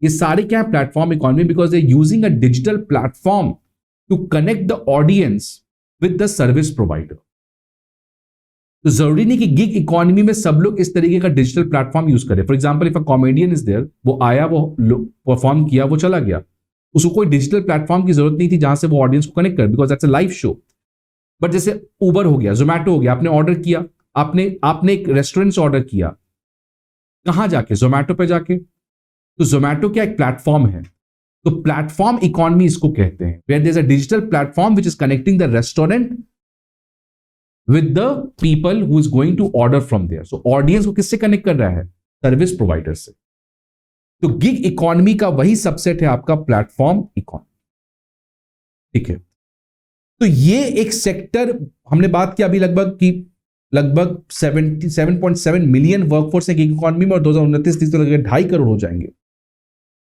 ये सारे क्या है? Platform economy, because they using a digital platform to connect the audience with the service provider. तो जरूरी नहीं कि गिग इकोनॉमी में सब लोग इस तरीके का डिजिटल प्लेटफॉर्म यूज करें। For example, if a comedian is there, वो आया, वो परफॉर्म किया, वो चला गया, उसको कोई डिजिटल प्लेटफॉर्म की जरूरत नहीं थी जहां से वो ऑडियंस को कनेक्ट कर, because that's a live show. But जैसे उबर हो गया, जोमैटो हो गया, आपने ऑर्डर किया, आपने एक रेस्टोरेंट से ऑर्डर किया, कहां जाके? जोमैटो पे जाके। तो जोमैटो क्या एक प्लेटफॉर्म है। तो प्लेटफॉर्म इकोनॉमी इसको कहते हैं, where there is a digital platform which is connecting the restaurant with the people who is going to order from there. So audience को किससे कनेक्ट कर रहा है? सर्विस प्रोवाइडर से। तो गिग इकोनॉमी का वही सबसेट है आपका प्लेटफॉर्म इकोनॉमी। ठीक है, तो ये एक सेक्टर हमने बात की अभी लगभग 77.7 मिलियन वर्कफोर्स है गिग इकोनॉमी में, और 2029-30 तक लगभग 2.5 करोड़ हो जाएंगे।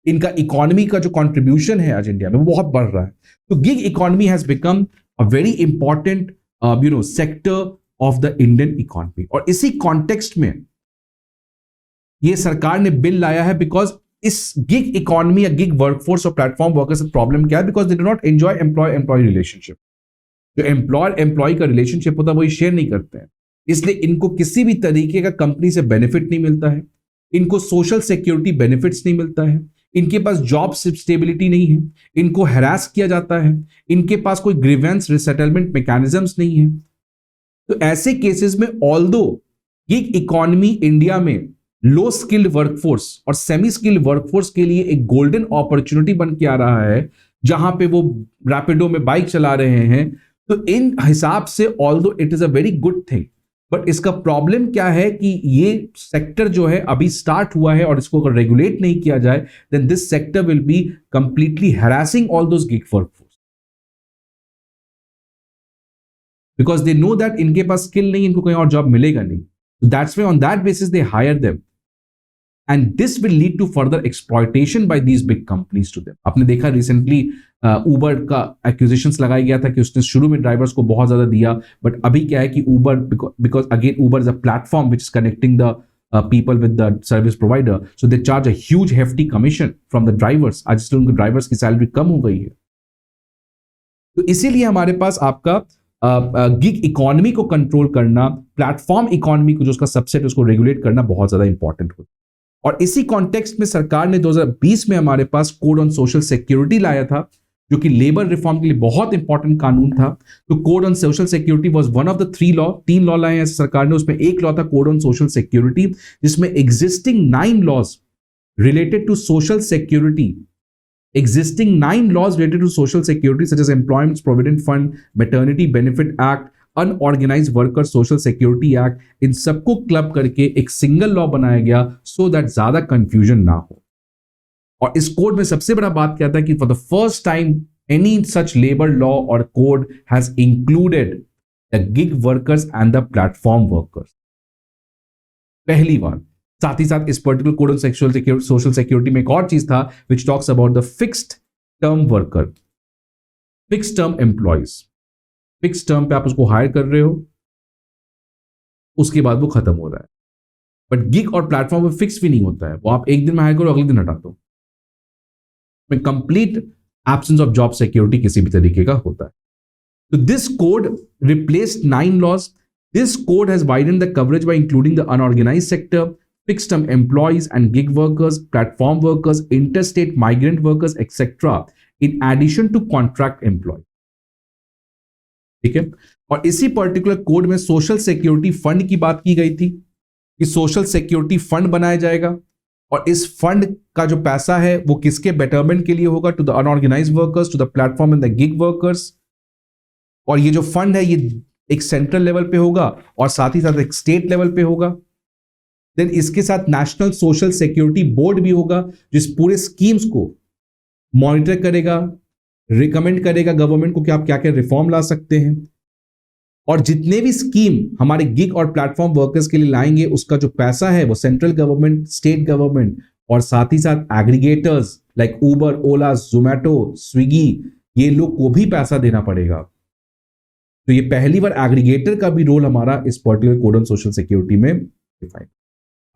इनका इकोनॉमी का जो कंट्रीब्यूशन है आज इंडिया में वो बहुत बढ़ रहा है। तो gig economy has become a very important sector of the Indian economy. और इसी कॉन्टेक्स्ट में ये सरकार ने बिल लाया है, बिकॉज इस गिग इकोनॉमी या गिग वर्कफोर्स और प्लेटफॉर्म वर्कर्स का प्रॉब्लम क्या है? Because they do not enjoy employee relationship. जो एम्प्लॉयर एम्प्लॉय का रिलेशनशिप होता है वही शेयर नहीं करते हैं, इसलिए इनको किसी भी तरीके का कंपनी से बेनिफिट नहीं मिलता है, इनको सोशल सिक्योरिटी बेनिफिट्स नहीं मिलता है, इनके पास जॉब स्टेबिलिटी नहीं है, इनको हैरास किया जाता है, इनके पास कोई ग्रीवेंस रिसेटलमेंट मैकेनिज्म्स नहीं है। तो ऐसे केसेस में ऑल्दो गिग इकोनॉमी इंडिया में लो स्किल्ड वर्कफोर्स और सेमी स्किल्ड वर्कफोर्स के लिए एक गोल्डन अपॉर्चुनिटी बन के आ रहा है, जहां पे वो रैपिडो में बाइक चला रहे हैं। तो इन हिसाब से although it is a very good thing, but इसका प्रॉब्लम क्या है कि ये सेक्टर जो है अभी स्टार्ट हुआ है, और इसको अगर रेगुलेट नहीं किया जाए then this sector will be completely harassing all those gig workforce, because they know that इनके पास स्किल नहीं, इनको कहीं और जॉब मिलेगा नहीं। That's why on that basis they hire them, and this will lead to further exploitation by these big companies to them. आपने देखा रिसेंटली उबर का एक्विजिशंस लगाया गया था कि उसने शुरू में ड्राइवर्स को बहुत ज्यादा दिया, बट अभी क्या है कि Uber, because again Uber is a platform which is connecting the people with the service provider, so they charge a huge hefty commission from the drivers. आज इसलिए उनके ड्राइवर्स की सैलरी कम हो गई है। तो इसीलिए हमारे पास आपका गिग इकोनॉमी को कंट्रोल करना, प्लेटफॉर्म इकोनॉमी को जो उसका सबसेट उसको रेगुलेट करना बहुत ज्यादा इंपॉर्टेंट होता है। और इसी कॉन्टेक्स्ट में सरकार ने 2020 में हमारे पास कोड ऑन सोशल सिक्योरिटी लाया था, जो कि लेबर रिफॉर्म के लिए बहुत इंपॉर्टेंट कानून था। तो code on social security was one of the 3 law लाए हैं सरकार ने। उसमें एक लॉ था कोड ऑन सोशल सिक्योरिटी, जिसमें existing 9 laws related to social security, existing 9 laws related to social security such as Employment Provident Fund, Maternity Benefit Act, unorganised worker social security act, इन सबको क्लब करके एक single law बनाया गया so that ज्यादा confusion ना हो। और इस कोड में सबसे बड़ा बात क्या था कि for the first time any such labor law or code has included the gig workers and the platform workers. पहली बार। साथ ही साथ इस particular code on social security में एक और चीज था which talks about the fixed term worker, fixed term employees. Fixed term पे आप उसको हायर कर रहे हो, उसके बाद वो खत्म हो रहा है। बट गिग और प्लेटफॉर्म पे फिक्स भी नहीं होता है, वो आप एक दिन में हायर करो, अगले दिन हटा दो। Complete absence of job security किसी भी तरीके का होता है। तो this code replaced 9 laws. This code has widened the coverage by including the unorganized sector, fixed term employees and gig workers, platform workers, interstate migrant workers, etc. in addition to contract employees. ठीक है। और इसी particular code में social security fund की बात की गई थी कि सोशल सिक्योरिटी फंड बनाया जाएगा और इस फंड का जो पैसा है वो किसके बेटरमेंट के लिए होगा, to the unorganised workers, to the platform and the gig workers. और ये जो फंड है ये एक सेंट्रल लेवल पे होगा और साथ ही साथ एक स्टेट लेवल पे होगा। देन इसके साथ नेशनल सोशल सिक्योरिटी बोर्ड भी होगा जो इस पूरे स्कीम्स को मॉनिटर करेगा, रिकमेंड करेगा गवर्नमेंट को कि आप क्या क्या रिफॉर्म ला सकते हैं। और जितने भी स्कीम हमारे गिग और प्लेटफॉर्म वर्कर्स के लिए लाएंगे उसका जो पैसा है वो सेंट्रल गवर्नमेंट, स्टेट गवर्नमेंट और साथ ही साथ एग्रीगेटर्स लाइक उबर, ओला, जोमैटो, स्विगी, ये लोग को भी पैसा देना पड़ेगा। तो ये पहली बार एग्रीगेटर का भी रोल हमारा इस particular code on social security में डिफाइंड।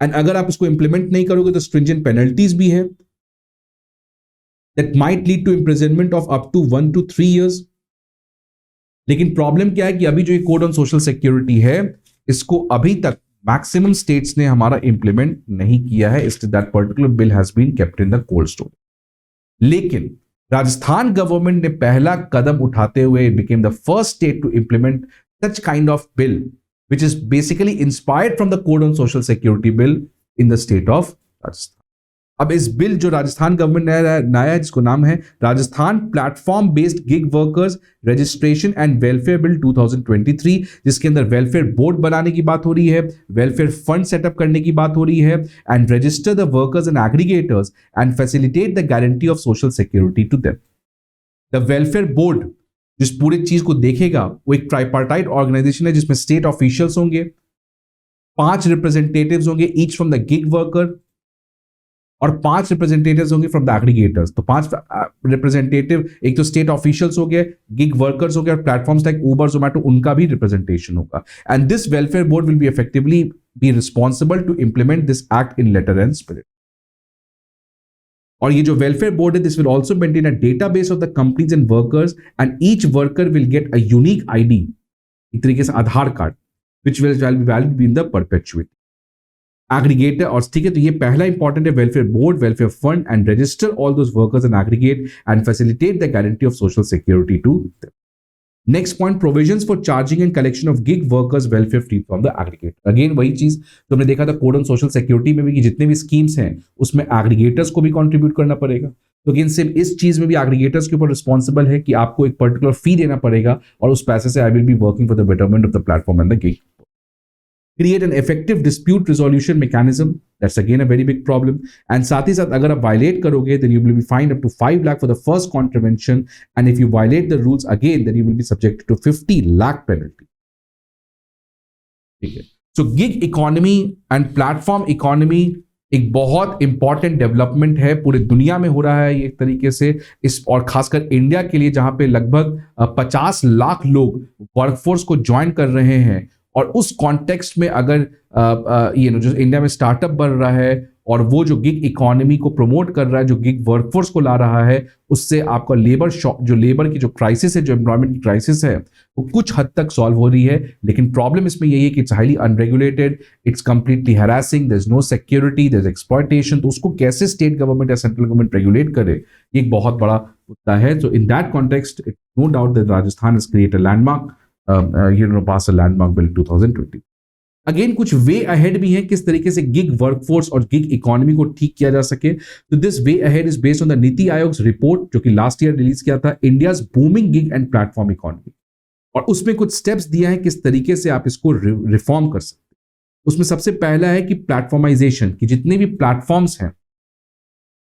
एंड अगर आप इसको इंप्लीमेंट नहीं करोगे तो स्ट्रिंजेंट पेनल्टीज भी है that might lead to imprisonment of up to 1 to 3 years। लेकिन प्रॉब्लम क्या है कि अभी जो ये कोड ऑन सोशल सिक्योरिटी है इसको अभी तक मैक्सिमम स्टेट्स ने हमारा इंप्लीमेंट नहीं किया है, इसलिए that particular bill has been kept in the cold storage. लेकिन राजस्थान गवर्नमेंट ने पहला कदम उठाते हुए became the first state to implement such kind of bill which is basically inspired from the code on social security bill in the state of Rajasthan. अब इस bill जो Rajasthan government ने लाया है जिसको नाम है Rajasthan platform based gig workers registration and welfare bill 2023, जिसके अंदर वेलफेयर बोर्ड बनाने की बात हो रही है, वेलफेयर फंड सेटअप करने की बात हो रही है and register the workers and aggregators and facilitate the guarantee of social security to them. The welfare board जिस पूरी चीज को देखेगा वो एक ट्राइपार्टाइट ऑर्गेनाइजेशन है जिसमें स्टेट ऑफिशियल्स होंगे, 5 रिप्रेजेंटेटिव्स होंगे each from the gig worker और 5 रिप्रेजेंटेटिव्स होंगे फ्रॉम द एग्रीगेटर्स। तो 5 रिप्रेजेंटेटिव, एक तो स्टेट ऑफिशियल्स हो गए, गिग वर्कर्स हो गए और प्लेटफॉर्म्स लाइक उबर, जोमैटो, उनका भी रिप्रेजेंटेशन होगा। And this welfare board will be effectively be responsible to implement this act in letter and spirit. और ये जो वेलफेयर बोर्ड है this will also maintain a database of the companies and workers and each worker will get a unique ID, एक तरीके से Aadhaar card which will be valid in the perpetuity. Aggregator और ठीक है, तो ये पहला इंपॉर्टेंट है, welfare board, welfare fund and register all those workers and aggregate and facilitate the guarantee of social security to them. Next point, provisions for charging and collection of gig workers welfare free from the aggregator. Again वही चीज जो हमने देखा था code on social security में भी कि जितने भी स्कीम्स हैं उसमें एग्रीगेटर्स को भी कंट्रीब्यूट करना पड़ेगा। तो अगेन सेम इस चीज में भी एग्रीगेटर्स के ऊपर रिस्पॉन्सिबल है कि आपको एक पर्टिकुलर फी देना पड़ेगा और उस पैसे से I will be working for the betterment of the platform and the gig. Create an effective dispute resolution mechanism. That's again a very big problem. And साथ ही साथ अगर आप violate करोगे then you will be fined up to 5 lakh for the first contravention, and if you violate the rules again then you will be subjected to 50 lakh penalty. ठीक है। So gig economy and platform economy एक बहुत important development है, पूरी दुनिया में हो रहा है ये एक तरीके से इस, और खासकर इंडिया के लिए जहां पे लगभग 50 लाख लोग वर्कफोर्स को ज्वाइन कर रहे हैं। और उस कॉन्टेक्स्ट में अगर जो इंडिया में स्टार्टअप बढ़ रहा है और वो जो गिग इकोनॉमी को प्रमोट कर रहा है, जो गिग वर्कफोर्स को ला रहा है, उससे आपका लेबर की जो क्राइसिस है, जो एम्प्लॉयमेंट की क्राइसिस है, वो कुछ हद तक सॉल्व हो रही है। लेकिन प्रॉब्लम इसमें यही है कि it's highly unregulated, it's completely harassing, there is no security, there is exploitation. तो उसको कैसे स्टेट गवर्नमेंट या सेंट्रल गवर्नमेंट रेगुलेट करे, ये एक बहुत बड़ा मुद्दा है। So in that context it no doubt that Rajasthan has created landmark pass a landmark bill 2020। Again कुछ वे अहेड भी हैं किस तरीके से गिग वर्कफोर्स और गिग इकोनॉमी को ठीक किया जा सके। तो this way ahead is based on the NITI Aayog report जो कि लास्ट ईयर रिलीज किया था, India's booming gig and platform economy, और उसमें कुछ स्टेप्स दिया है किस तरीके से आप इसको रिफॉर्म कर सकते हैं। उसमें सबसे पहला है कि प्लेटफॉर्माइजेशन, कि जितने भी प्लेटफॉर्म्स हैं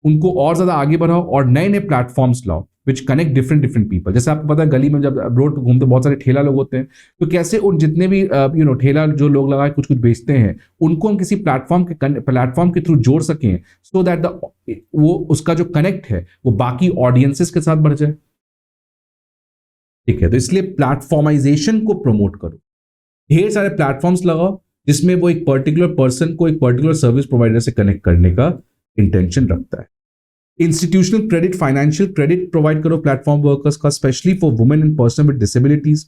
उनको और ज्यादा आगे बढ़ाओ और नए नए प्लेटफॉर्म्स लाओ which connect different different people. जैसे आपको पता है गली में जब रोड पे घूमते बहुत सारे ठेला लोग होते हैं, तो कैसे उन जितने भी ठेला जो लोग लगा कुछ कुछ बेचते हैं उनको हम किसी प्लेटफॉर्म के थ्रू जोड़ सकें, सो दैट वो उसका जो कनेक्ट है वो बाकी ऑडियंसेस के साथ बढ़ जाए। ठीक है, तो इसलिए प्लेटफॉर्माइजेशन को प्रमोट करो, ढेर सारे प्लेटफॉर्म्स लगाओ जिसमें वो एक पर्टिकुलर पर्सन को एक पर्टिकुलर सर्विस प्रोवाइडर से कनेक्ट करने का इंटेंशन रखता है। Institutional credit, financial credit provide करो प्लेटफॉर्म वर्कर्स का, specially for women and person with disabilities.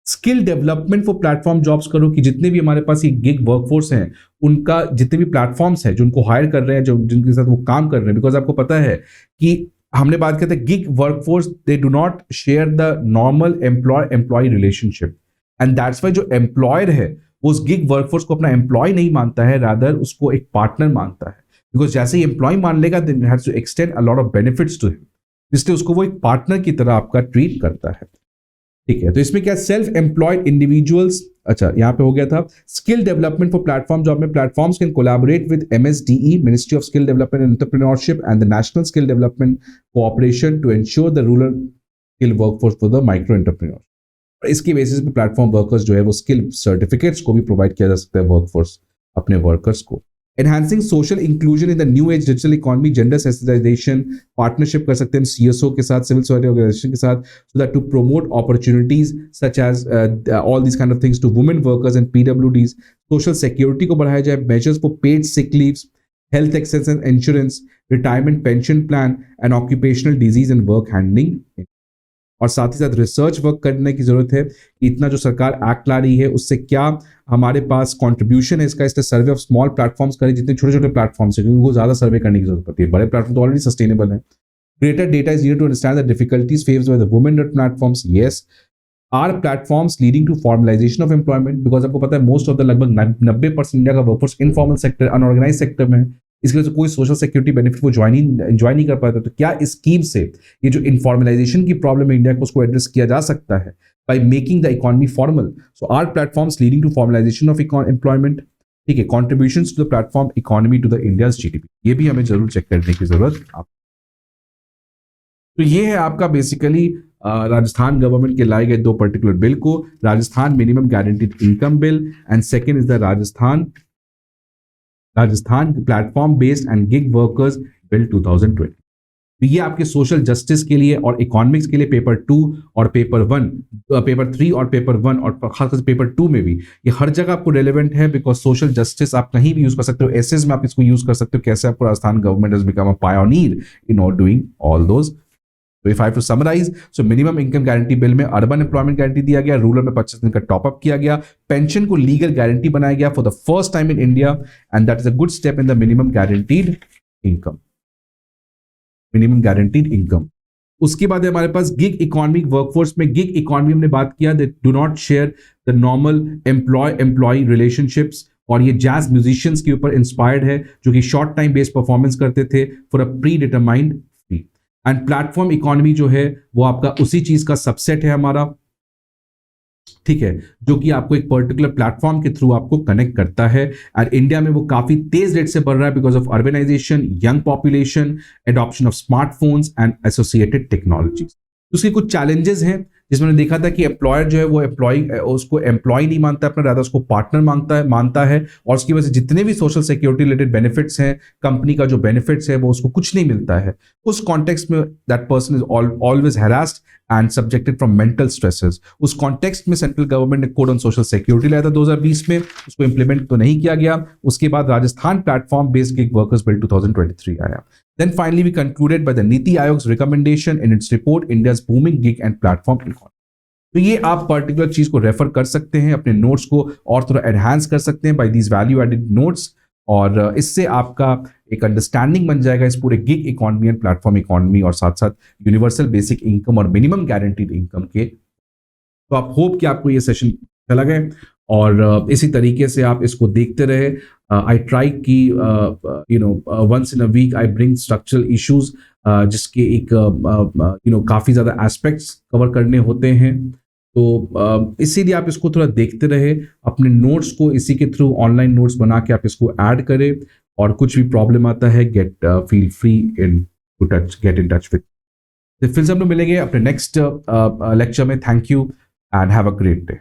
Skill development for platform jobs करो कि जितने भी हमारे पास ये गिग वर्कफोर्स हैं उनका जितने भी प्लेटफॉर्म्स हैं जो उनको हायर कर रहे हैं, जो जिनके साथ वो काम कर रहे हैं, बिकॉज आपको पता है कि हमने बात किया था gig workforce they do not share the normal employee relationship, and that's why जो एम्प्लॉयर है वो उस गिग वर्कफोर्स को अपना एम्प्लॉय नहीं मानता है, रादर उसको एक पार्टनर मानता है। बिकॉज जैसे ही एम्प्लॉय मान लेगा then has to extend a lot of benefits to him, इसलिए उसको वो एक पार्टनर की तरह आपका ट्रीट करता है। ठीक है, तो इसमें क्या सेल्फ एम्प्लॉयड इंडिविजुअल्स, अच्छा यहाँ पे हो गया था skill development for platform job में platforms can collaborate with MSDE, ministry of skill development and entrepreneurship and the national skill development cooperation to ensure the rural skill workforce for the micro entrepreneur. इसके basis पे platform workers जो है वो skill certificates को भी provide किया जा सकता है वर्कफोर्स अपने वर्कर्स को। Enhancing social inclusion in the new age digital economy, gender sensitisation, partnership कर सकते हैं CSO के साथ, सिविल सोसाइटी ऑर्गेनाइजेशन के साथ, so that to promote opportunities such as all this kind of things to women workers and PWDs। Social security को बढ़ाया जाए, measures for paid sick leaves, health access and insurance, retirement pension plan and occupational disease and work handling. और साथ ही साथ research work करने की जरूरत है कि इतना जो सरकार एक्ट ला रही है उससे क्या हमारे पास कंट्रीब्यूशन है इसका, इसलिए सर्वे ऑफ स्मॉल प्लेटफॉर्म्स करें, जितने छोटे छोटे प्लेटफॉर्म्स है क्योंकि उनको ज्यादा सर्वे करने की जरूरत पड़ती है, बड़े प्लेटफॉर्म तो ऑलरेडी सस्टेनेबल है। Greater data is needed to understand the difficulties faced by the women platforms. Yes, are platforms leading to formalisation of employment, because आपको पता है मोस्ट ऑफ द लगभग 90% इंडिया का workforce informal sector, unorganised sector में है, इसके वजह से कोई सोशल सिक्योरिटी बेनिफिट वो एंजॉय नहीं कर पाता। तो क्या इस स्कीम से ये जो इनफॉर्मलाइजेशन की प्रॉब्लम है इंडिया को उसको एड्रेस किया जा सकता है by making the economy formal. So are platforms leading to formalisation of employment. ठीक है, contributions to the platform economy to the India's GDP, ये भी हमें जरूर चेक करने की जरूरत आप। तो ये है आपका बेसिकली राजस्थान गवर्नमेंट के लाए गए दो पर्टिकुलर बिल को, Rajasthan minimum guaranteed income bill and second is the Rajasthan platform based and gig workers bill 2020। तो ये आपके सोशल जस्टिस के लिए और इकोनॉमिक्स के लिए पेपर 2 और पेपर 3 और पेपर 1 और खासकर पेपर 2 में भी ये हर जगह आपको रेलेवेंट है, बिकॉज सोशल जस्टिस आप कहीं भी यूज कर सकते हो, एसेस में आप इसको यूज कर सकते हो, कैसे आपको Rajasthan government has become a pioneer in all doing all those. तो if I have to summarise, so minimum income guarantee bill में अर्बन एम्प्लॉयमेंट गारंटी दिया गया, रूरल में 25 दिन का टॉपअप किया गया, पेंशन को लीगल गारंटी बनाया गया for the first time in India, and that is a good step in the minimum guaranteed income. उसके बाद हमारे पास गिग इकोनॉमिक वर्कफोर्स में, गिग इकोनॉमी हमने बात किया, they do not share the normal employee relationships, और ये जैज म्यूजिशियंस के ऊपर इंस्पायर्ड है जो कि शॉर्ट टाइम बेस्ड परफॉर्मेंस करते थे for a predetermined fee. And platform economy जो है वो आपका उसी चीज का सबसेट है हमारा, ठीक है, जो कि आपको एक पर्टिकुलर प्लेटफॉर्म के थ्रू आपको कनेक्ट करता है। और इंडिया में वो काफी तेज रेट से बढ़ रहा है because of urbanisation, young population, adoption of smartphones and associated technologies. उसके कुछ चैलेंजेस हैं जिसमें हमने देखा था कि एम्प्लॉयर जो है वो उसको एम्प्लॉय नहीं मानता अपना, रादर उसको पार्टनर मानता है, और उसकी वजह से जितने भी सोशल सिक्योरिटी रिलेटेड बेनिफिट्स हैं, कंपनी का जो बेनिफिट्स है वो उसको कुछ नहीं मिलता है। उस कॉन्टेक्स्ट में that person is always harassed and subjected from mental stresses. उस कॉन्टेक्स्ट में सेंट्रल गवर्नमेंट ने कोड ऑन सोशल सिक्योरिटी लाया था 2020 में, उसको इंप्लीमेंट तो नहीं किया गया। उसके बाद Rajasthan platform based gig workers bill 2023 आया। Then finally we concluded by the Niti Aayog's recommendation in its report India's booming gig and platform economy। तो ये आप पर्टिकुलर चीज को रेफर कर सकते हैं, अपने नोट्स को और थोड़ा एनहांस कर सकते हैं by these value added notes, और इससे आपका एक अंडरस्टैंडिंग बन जाएगा इस पूरे gig economy and platform economy और साथ साथ यूनिवर्सल बेसिक इनकम और मिनिमम गारंटीड इनकम के। तो आप होप कि आपको ये सेशन अच्छा लगे और इसी तरीके से आप इसको देखते रहे। आई ट्राई कि once in a week I bring structural issues जिसके एक काफ़ी ज़्यादा एस्पेक्ट्स कवर करने होते हैं। तो इसीलिए आप इसको थोड़ा देखते रहे, अपने नोट्स को इसी के थ्रू ऑनलाइन नोट्स बना के आप इसको ऐड करें, और कुछ भी प्रॉब्लम आता है गेट इन टच विथ तो फिर से हम लोग मिलेंगे अपने नेक्स्ट लेक्चर में. Thank you and have a great day.